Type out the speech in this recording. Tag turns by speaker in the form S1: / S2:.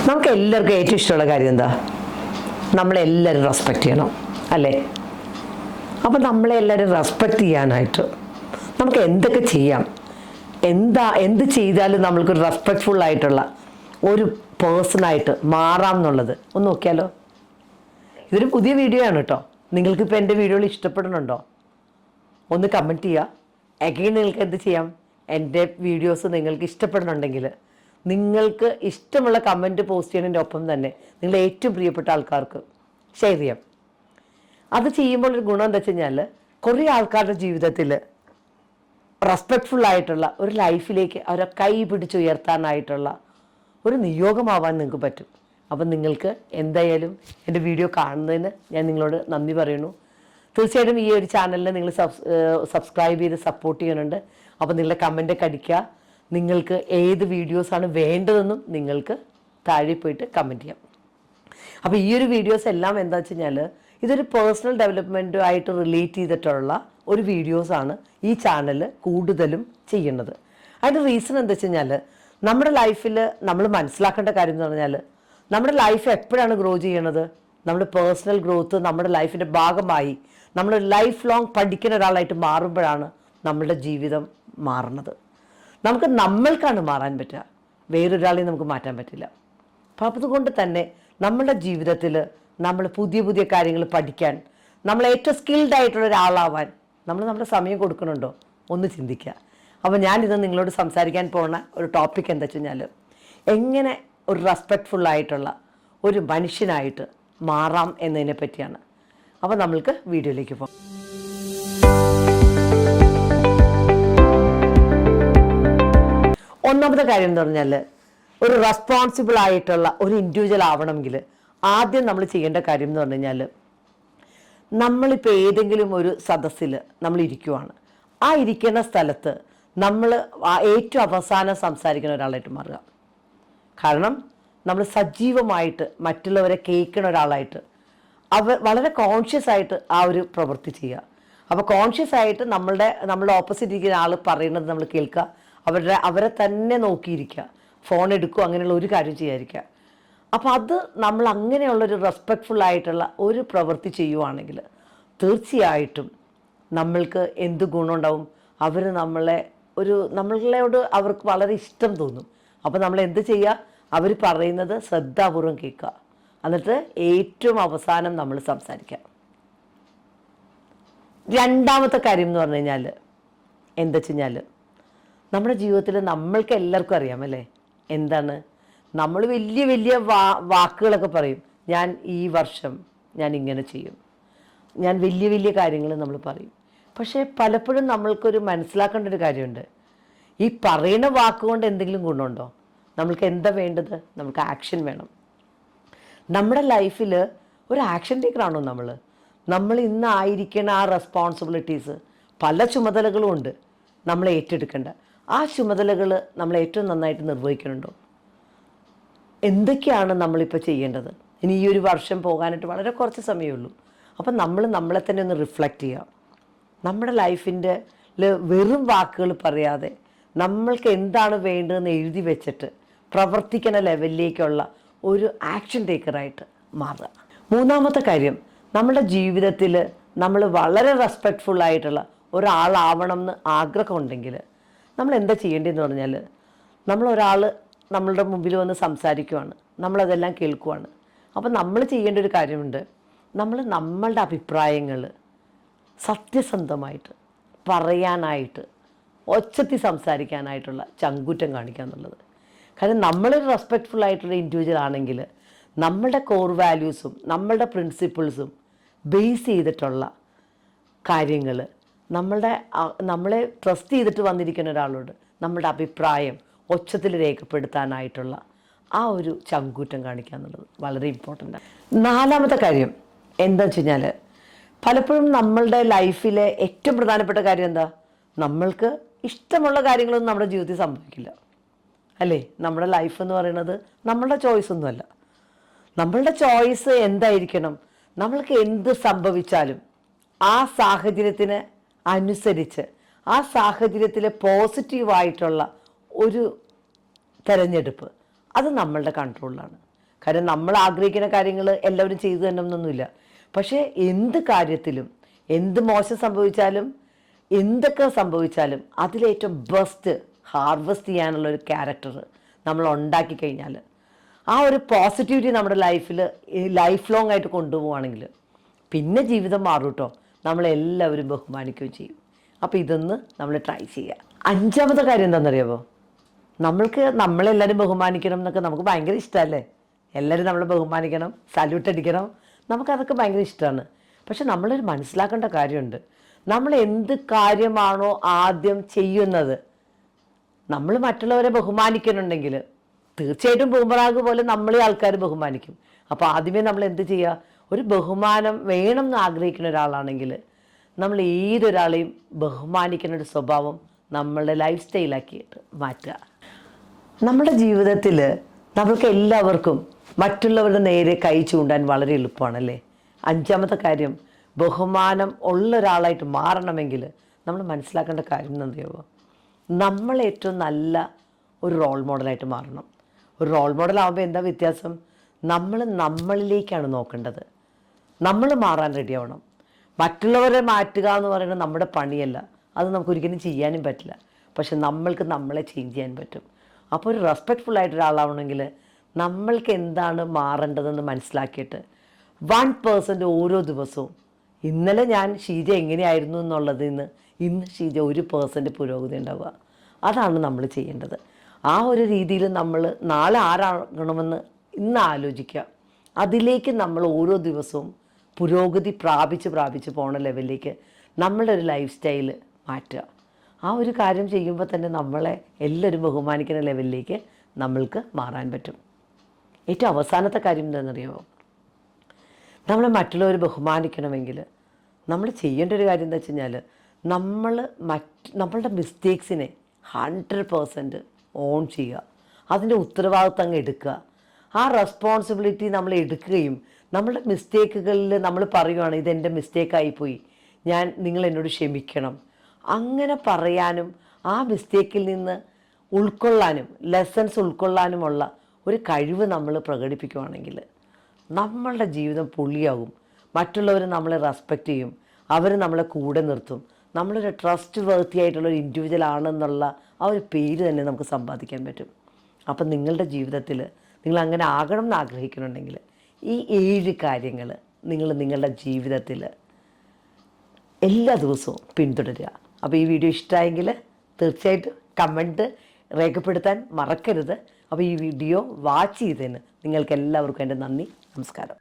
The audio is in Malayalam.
S1: നമുക്ക് എല്ലാവർക്കും ഏറ്റവും ഇഷ്ടമുള്ള കാര്യം എന്താ? നമ്മളെല്ലാവരും റെസ്പെക്റ്റ് ചെയ്യണം, അല്ലേ? അപ്പോൾ നമ്മളെല്ലാവരും റെസ്പെക്റ്റ് ചെയ്യാനായിട്ട് നമുക്ക് എന്തൊക്കെ ചെയ്യാം? എന്ത് ചെയ്താലും നമ്മൾക്കൊരു റെസ്പെക്റ്റ്ഫുൾ ആയിട്ടുള്ള ഒരു പേഴ്സണായിട്ട് മാറാം എന്നുള്ളത് ഒന്ന് നോക്കിയാലോ. ഇതൊരു പുതിയ വീഡിയോ ആണ് കേട്ടോ. നിങ്ങൾക്കിപ്പോൾ എൻ്റെ വീഡിയോകൾ ഇഷ്ടപ്പെടുന്നുണ്ടോ? ഒന്ന് കമൻറ്റ് ചെയ്യുക. അഗെയിൻ നിങ്ങൾക്ക് എന്ത് ചെയ്യാം? എൻ്റെ വീഡിയോസ് നിങ്ങൾക്ക് ഇഷ്ടപ്പെടുന്നുണ്ടെങ്കിൽ നിങ്ങൾക്ക് ഇഷ്ടമുള്ള കമൻറ്റ് പോസ്റ്റ് ചെയ്യുന്നതിൻ്റെ ഒപ്പം തന്നെ നിങ്ങളുടെ ഏറ്റവും പ്രിയപ്പെട്ട ആൾക്കാർക്ക് ഷെയർ ചെയ്യാം. അത് ചെയ്യുമ്പോൾ ഒരു ഗുണം എന്താ വെച്ച് കഴിഞ്ഞാൽ കുറേ ആൾക്കാരുടെ ജീവിതത്തിൽ റെസ്പെക്റ്റ്ഫുൾ ആയിട്ടുള്ള ഒരു ലൈഫിലേക്ക് അവരെ കൈ പിടിച്ചുയർത്താനായിട്ടുള്ള ഒരു നിയോഗമാവാൻ നിങ്ങൾക്ക് പറ്റും. അപ്പം നിങ്ങൾക്ക് എന്തായാലും എൻ്റെ വീഡിയോ കാണുന്നതിന് ഞാൻ നിങ്ങളോട് നന്ദി പറയുന്നു. തീർച്ചയായിട്ടും ഈ ഒരു ചാനലിനെ നിങ്ങൾ സബ്സ്ക്രൈബ് ചെയ്ത് സപ്പോർട്ട് ചെയ്യുന്നുണ്ട്. അപ്പോൾ നിങ്ങളുടെ കമൻ്റൊക്കെ അടിക്കുക. നിങ്ങൾക്ക് ഏത് വീഡിയോസാണ് വേണ്ടതെന്നും നിങ്ങൾക്ക് താഴെ പോയിട്ട് കമൻറ്റ് ചെയ്യാം. അപ്പോൾ ഈ ഒരു വീഡിയോസ് എല്ലാം എന്താ വെച്ച് കഴിഞ്ഞാൽ ഇതൊരു പേഴ്സണൽ ഡെവലപ്മെൻറ്റുമായിട്ട് റിലേറ്റ് ചെയ്തിട്ടുള്ള ഒരു വീഡിയോസാണ് ഈ ചാനൽ കൂടുതലും ചെയ്യുന്നത്. അതിൻ്റെ റീസൺ എന്താ വെച്ച് കഴിഞ്ഞാൽ നമ്മുടെ ലൈഫിൽ നമ്മൾ മനസ്സിലാക്കേണ്ട കാര്യം എന്ന് പറഞ്ഞാൽ നമ്മുടെ ലൈഫ് എപ്പോഴാണ് ഗ്രോ ചെയ്യണത്? നമ്മുടെ പേഴ്സണൽ ഗ്രോത്ത് നമ്മുടെ ലൈഫിൻ്റെ ഭാഗമായി നമ്മൾ ലൈഫ് ലോങ് പഠിക്കുന്ന ഒരാളായിട്ട് മാറുമ്പോഴാണ് നമ്മളുടെ ജീവിതം മാറുന്നത്. നമുക്ക് നമ്മൾക്കാണ് മാറാൻ പറ്റുക, വേറൊരാളെയും നമുക്ക് മാറ്റാൻ പറ്റില്ല. അപ്പം അതുകൊണ്ട് തന്നെ നമ്മളുടെ ജീവിതത്തിൽ നമ്മൾ പുതിയ പുതിയ കാര്യങ്ങൾ പഠിക്കാൻ, നമ്മൾ ഏറ്റവും സ്കിൽഡ് ആയിട്ടുള്ള ഒരാളാവാൻ നമ്മുടെ സമയം കൊടുക്കണുണ്ടോ? ഒന്ന് ചിന്തിക്കുക. അപ്പോൾ ഞാനിത് നിങ്ങളോട് സംസാരിക്കാൻ പോകുന്ന ഒരു ടോപ്പിക് എന്താ വെച്ച് കഴിഞ്ഞാൽ എങ്ങനെ ഒരു റെസ്പെക്റ്റ്ഫുൾ ആയിട്ടുള്ള ഒരു മനുഷ്യനായിട്ട് മാറാം എന്നതിനെ പറ്റിയാണ്. അപ്പോൾ നമ്മൾക്ക് വീഡിയോയിലേക്ക് പോകാം. ഒന്നാമത്തെ കാര്യം എന്ന് പറഞ്ഞാൽ ഒരു റെസ്പോൺസിബിൾ ആയിട്ടുള്ള ഒരു ഇൻഡിവിജ്വൽ ആവണമെങ്കിൽ ആദ്യം നമ്മൾ ചെയ്യേണ്ട കാര്യം എന്ന് പറഞ്ഞു കഴിഞ്ഞാൽ നമ്മളിപ്പോൾ ഏതെങ്കിലും ഒരു സദസ്സിൽ നമ്മൾ ഇരിക്കുവാണ്. ആ ഇരിക്കുന്ന സ്ഥലത്ത് നമ്മൾ ഏറ്റവും അവസാനം സംസാരിക്കുന്ന ഒരാളായിട്ട് മാറുക. കാരണം നമ്മൾ സജീവമായിട്ട് മറ്റുള്ളവരെ കേൾക്കുന്ന ഒരാളായിട്ട് വളരെ കോൺഷ്യസ് ആയിട്ട് ആ ഒരു പ്രവൃത്തി ചെയ്യുക. അപ്പോൾ കോൺഷ്യസ് ആയിട്ട് നമ്മളുടെ ഓപ്പോസിറ്റ് ഇരിക്കുന്ന ആൾ പറയുന്നത് നമ്മൾ കേൾക്കുക, അവരെ തന്നെ നോക്കിയിരിക്കുക, ഫോൺ എടുക്കുക, അങ്ങനെയുള്ള ഒരു കാര്യം ചെയ്യാതിരിക്കുക. അപ്പോൾ അത് നമ്മൾ അങ്ങനെയുള്ളൊരു റെസ്പെക്റ്റ്ഫുൾ ആയിട്ടുള്ള ഒരു പ്രവൃത്തി ചെയ്യുവാണെങ്കിൽ തീർച്ചയായിട്ടും നമ്മൾക്ക് എന്ത് ഗുണമുണ്ടാവും? അവർ നമ്മളോട് അവർക്ക് വളരെ ഇഷ്ടം തോന്നും. അപ്പോൾ നമ്മൾ എന്ത് ചെയ്യുക? അവർ പറയുന്നത് ശ്രദ്ധാപൂർവം കേൾക്കുക, എന്നിട്ട് ഏറ്റവും അവസാനം നമ്മൾ സംസാരിക്കുക. രണ്ടാമത്തെ കാര്യം എന്ന് പറഞ്ഞു കഴിഞ്ഞാൽ എന്താ വെച്ച് കഴിഞ്ഞാൽ നമ്മുടെ ജീവിതത്തിൽ നമ്മൾക്ക് എല്ലാവർക്കും അറിയാമല്ലേ എന്താണ്? നമ്മൾ വലിയ വലിയ വാക്കുകളൊക്കെ പറയും. ഞാൻ ഈ വർഷം ഞാൻ ഇങ്ങനെ ചെയ്യും, ഞാൻ വലിയ വലിയ കാര്യങ്ങൾ നമ്മൾ പറയും. പക്ഷേ പലപ്പോഴും നമ്മൾക്കൊരു മനസ്സിലാക്കേണ്ട ഒരു കാര്യമുണ്ട്. ഈ പറയുന്ന വാക്കുകൊണ്ട് എന്തെങ്കിലും ഗുണമുണ്ടോ? നമ്മൾക്ക് എന്താ വേണ്ടത്? നമുക്ക് ആക്ഷൻ വേണം. നമ്മുടെ ലൈഫിൽ ഒരു ആക്ഷൻ ടേക്കറാണോ നമ്മൾ ഇന്ന് ആയിരിക്കുന്ന ആ റെസ്പോൺസിബിലിറ്റീസ്, പല ചുമതലകളും ഉണ്ട് നമ്മൾ ഏറ്റെടുക്കേണ്ട. ആ ചുമതലകൾ നമ്മൾ ഏറ്റവും നന്നായിട്ട് നിർവഹിക്കുന്നുണ്ടോ? എന്തൊക്കെയാണ് നമ്മളിപ്പോൾ ചെയ്യേണ്ടത്? ഇനി ഈ ഒരു വർഷം പോകാനായിട്ട് വളരെ കുറച്ച് സമയമേ ഉള്ളൂ. അപ്പം നമ്മളെ തന്നെ ഒന്ന് റിഫ്ലക്റ്റ് ചെയ്യുക. നമ്മുടെ ലൈഫിൻ്റെ വെറും വാക്കുകൾ പറയാതെ നമ്മൾക്ക് എന്താണ് വേണ്ടതെന്ന് എഴുതി വെച്ചിട്ട് പ്രവർത്തിക്കുന്ന ലെവലിലേക്കുള്ള ഒരു ആക്ഷൻ ടേക്കറായിട്ട് മാറുക. മൂന്നാമത്തെ കാര്യം, നമ്മുടെ ജീവിതത്തിൽ നമ്മൾ വളരെ റെസ്പെക്റ്റ്ഫുൾ ആയിട്ടുള്ള ഒരാളാവണം എന്ന് ആഗ്രഹമുണ്ടെങ്കിൽ നമ്മൾ എന്താ ചെയ്യേണ്ടതെന്ന് പറഞ്ഞാൽ നമ്മളൊരാൾ നമ്മളുടെ മുമ്പിൽ വന്ന് സംസാരിക്കുവാണ്, നമ്മളതെല്ലാം കേൾക്കുവാണ്. അപ്പോൾ നമ്മൾ ചെയ്യേണ്ട ഒരു കാര്യമുണ്ട്. നമ്മളുടെ അഭിപ്രായങ്ങൾ സത്യസന്ധമായിട്ട് പറയാനായിട്ട്, ഒച്ചത്തിൽ സംസാരിക്കാനായിട്ടുള്ള ചങ്കൂറ്റം കാണിക്കുക എന്നുള്ളത്. കാരണം നമ്മളൊരു റെസ്പെക്റ്റ്ഫുൾ ആയിട്ടുള്ള ഇൻഡിവിജ്വൽ ആണെങ്കിൽ നമ്മളുടെ കോർ വാല്യൂസും നമ്മളുടെ പ്രിൻസിപ്പിൾസും ബേസ് ചെയ്തിട്ടുള്ള കാര്യങ്ങൾ, നമ്മളെ ട്രസ്റ്റ് ചെയ്തിട്ട് വന്നിരിക്കുന്ന ഒരാളോട് നമ്മളുടെ അഭിപ്രായം ഒച്ചത്തിൽ രേഖപ്പെടുത്താനായിട്ടുള്ള ആ ഒരു ചങ്കൂറ്റം കാണിക്കുക എന്നുള്ളത് വളരെ ഇമ്പോർട്ടൻ്റാണ്. നാലാമത്തെ കാര്യം എന്താ വെച്ച് കഴിഞ്ഞാൽ പലപ്പോഴും നമ്മളുടെ ലൈഫിലെ ഏറ്റവും പ്രധാനപ്പെട്ട കാര്യം എന്താ? നമ്മൾക്ക് ഇഷ്ടമുള്ള കാര്യങ്ങളൊന്നും നമ്മുടെ ജീവിതത്തിൽ സംഭവിക്കില്ല, അല്ലേ? നമ്മുടെ ലൈഫ് എന്ന് പറയുന്നത് നമ്മളുടെ ചോയ്സ് ഒന്നുമല്ല. നമ്മളുടെ ചോയ്സ് എന്തായിരിക്കണം? നമ്മൾക്ക് എന്ത് സംഭവിച്ചാലും ആ സാഹചര്യത്തിന് അനുസരിച്ച് ആ സാഹചര്യത്തിലെ പോസിറ്റീവായിട്ടുള്ള ഒരു തിരഞ്ഞെടുപ്പ്, അത് നമ്മളുടെ കൺട്രോളിലാണ്. കാരണം നമ്മൾ ആഗ്രഹിക്കുന്ന കാര്യങ്ങൾ എല്ലാവരും ചെയ്തു തരണമെന്നൊന്നുമില്ല. പക്ഷേ എന്ത് കാര്യത്തിലും എന്ത് മോശം സംഭവിച്ചാലും എന്തൊക്കെ സംഭവിച്ചാലും അതിലേറ്റവും ബെസ്റ്റ് ഹാർവെസ്റ്റ് ചെയ്യാനുള്ളൊരു ക്യാരക്ടർ നമ്മൾ ഉണ്ടാക്കി കഴിഞ്ഞാൽ, ആ ഒരു പോസിറ്റിവിറ്റി നമ്മുടെ ലൈഫിൽ ലൈഫ് ലോങ് ആയിട്ട് കൊണ്ടുപോവുകയാണെങ്കിൽ പിന്നെ ജീവിതം മാറും കേട്ടോ. നമ്മളെല്ലാവരും ബഹുമാനിക്കുകയും ചെയ്യും. അപ്പോൾ ഇതൊന്ന് നമ്മൾ ട്രൈ ചെയ്യുക. 5ാമത്തെ കാര്യം എന്താണെന്നറിയാമോ? നമ്മളെല്ലാവരും ബഹുമാനിക്കണം എന്നൊക്കെ നമുക്ക് ഭയങ്കര ഇഷ്ടമല്ലേ? എല്ലാവരും നമ്മളെ ബഹുമാനിക്കണം, സല്യൂട്ട് അടിക്കണം, നമുക്കതൊക്കെ ഭയങ്കര ഇഷ്ടമാണ്. പക്ഷെ നമ്മളൊരു മനസ്സിലാക്കേണ്ട കാര്യമുണ്ട്. നമ്മൾ എന്ത് കാര്യമാണോ ആദ്യം ചെയ്യുന്നത്, നമ്മൾ മറ്റുള്ളവരെ ബഹുമാനിക്കുന്നുണ്ടെങ്കിൽ തീർച്ചയായിട്ടും ബൂമറാഗ് പോലെ നമ്മളെ ആൾക്കാർ ബഹുമാനിക്കും. അപ്പോൾ ആദ്യമേ നമ്മൾ എന്ത് ചെയ്യുക? ഒരു ബഹുമാനം വേണം എന്ന് ആഗ്രഹിക്കുന്ന ഒരാളാണെങ്കിൽ നമ്മൾ ഏതൊരാളെയും ബഹുമാനിക്കുന്ന ഒരു സ്വഭാവം നമ്മളുടെ ലൈഫ് സ്റ്റൈലാക്കിയിട്ട് മാറ്റുക. നമ്മുടെ ജീവിതത്തിൽ നമ്മൾക്ക് എല്ലാവർക്കും മറ്റുള്ളവരുടെ നേരെ കൈ ചൂണ്ടാൻ വളരെ എളുപ്പമാണല്ലേ? 5ാമത്തെ കാര്യം, ബഹുമാനം ഉള്ള ഒരാളായിട്ട് മാറണമെങ്കിൽ നമ്മൾ മനസ്സിലാക്കേണ്ട കാര്യം എന്നറിയാമോ? നമ്മൾ ഏറ്റവും നല്ല ഒരു റോൾ മോഡലായിട്ട് മാറണം. ഒരു റോൾ മോഡലാകുമ്പോൾ എന്താ വ്യത്യാസം? നമ്മൾ നമ്മളിലേക്കാണ് നോക്കേണ്ടത്. നമ്മൾ മാറാൻ റെഡിയാവണം. മറ്റുള്ളവരെ മാറ്റുക എന്ന് പറയുന്നത് നമ്മുടെ പണിയല്ല. അത് നമുക്കൊരിക്കലും ചെയ്യാനും പറ്റില്ല. പക്ഷെ നമ്മൾക്ക് നമ്മളെ ചേഞ്ച് ചെയ്യാൻ പറ്റും. അപ്പോൾ ഒരു റെസ്പെക്റ്റ്ഫുൾ ഒരാളാവണമെങ്കിൽ നമ്മൾക്ക് എന്താണ് മാറേണ്ടതെന്ന് മനസ്സിലാക്കിയിട്ട് 1% ഓരോ ദിവസവും, ഇന്നലെ ഞാൻ ഷീജ എങ്ങനെയായിരുന്നു എന്നുള്ളതിൽ നിന്ന് ഇന്ന് ഷീജ 1% പുരോഗതി ഉണ്ടാവുക. അതാണ് നമ്മൾ ചെയ്യേണ്ടത്. ആ ഒരു രീതിയിൽ നമ്മൾ നാളെ ആരാകണമെന്ന് ഇന്ന് ആലോചിക്കുക. അതിലേക്ക് നമ്മൾ ഓരോ ദിവസവും പുരോഗതി പ്രാപിച്ച് പോണ ലെവലിലേക്ക് നമ്മളുടെ ഒരു ലൈഫ് സ്റ്റൈല് മാറ്റുക. ആ ഒരു കാര്യം ചെയ്യുമ്പോൾ തന്നെ നമ്മളെ എല്ലാവരും ബഹുമാനിക്കുന്ന ലെവലിലേക്ക് നമ്മൾക്ക് മാറാൻ പറ്റും. ഏറ്റവും അവസാനത്തെ കാര്യം എന്താണെന്നറിയാമോ? നമ്മളെ മറ്റുള്ളവർ ബഹുമാനിക്കണമെങ്കിൽ നമ്മൾ ചെയ്യേണ്ട ഒരു കാര്യം എന്താ വെച്ച് കഴിഞ്ഞാൽ, നമ്മളുടെ മിസ്റ്റേക്സിനെ 100% ഓൺ ചെയ്യുക. അതിൻ്റെ ഉത്തരവാദിത്വം അങ്ങ് എടുക്കുക. ആ റെസ്പോൺസിബിലിറ്റി നമ്മൾ എടുക്കുകയും നമ്മളുടെ മിസ്റ്റേക്കുകളിൽ നമ്മൾ പറയുകയാണ്, ഇതെൻ്റെ മിസ്റ്റേക്കായിപ്പോയി, നിങ്ങൾ എന്നോട് ക്ഷമിക്കണം, അങ്ങനെ പറയാനും ആ മിസ്റ്റേക്കിൽ നിന്ന് ഉൾക്കൊള്ളാനും ലെസൺസ് ഉൾക്കൊള്ളാനുമുള്ള ഒരു കഴിവ് നമ്മൾ പ്രകടിപ്പിക്കുകയാണെങ്കിൽ നമ്മളുടെ ജീവിതം പൊളിയാകും. മറ്റുള്ളവർ നമ്മളെ റെസ്പെക്റ്റ് ചെയ്യും, അവർ നമ്മളെ കൂടെ നിർത്തും. നമ്മളൊരു ട്രസ്റ്റ് വർത്തി ആയിട്ടുള്ളൊരു ഇൻഡിവിജ്വൽ ആണെന്നുള്ള ആ ഒരു പേര് തന്നെ നമുക്ക് സമ്പാദിക്കാൻ പറ്റും. അപ്പം നിങ്ങളുടെ ജീവിതത്തിൽ നിങ്ങൾ അങ്ങനെ ആകണം എന്ന് ആഗ്രഹിക്കുന്നുണ്ടെങ്കിൽ ഈ 7 കാര്യങ്ങൾ നിങ്ങളുടെ ജീവിതത്തിൽ എല്ലാ ദിവസവും പിന്തുടരുക. അപ്പോൾ ഈ വീഡിയോ ഇഷ്ടമായെങ്കിൽ തീർച്ചയായിട്ടും കമൻറ്റ് രേഖപ്പെടുത്താൻ മറക്കരുത്. അപ്പോൾ ഈ വീഡിയോ വാച്ച് ചെയ്തതിന് നിങ്ങൾക്ക് എല്ലാവർക്കും എൻ്റെ നന്ദി, നമസ്കാരം.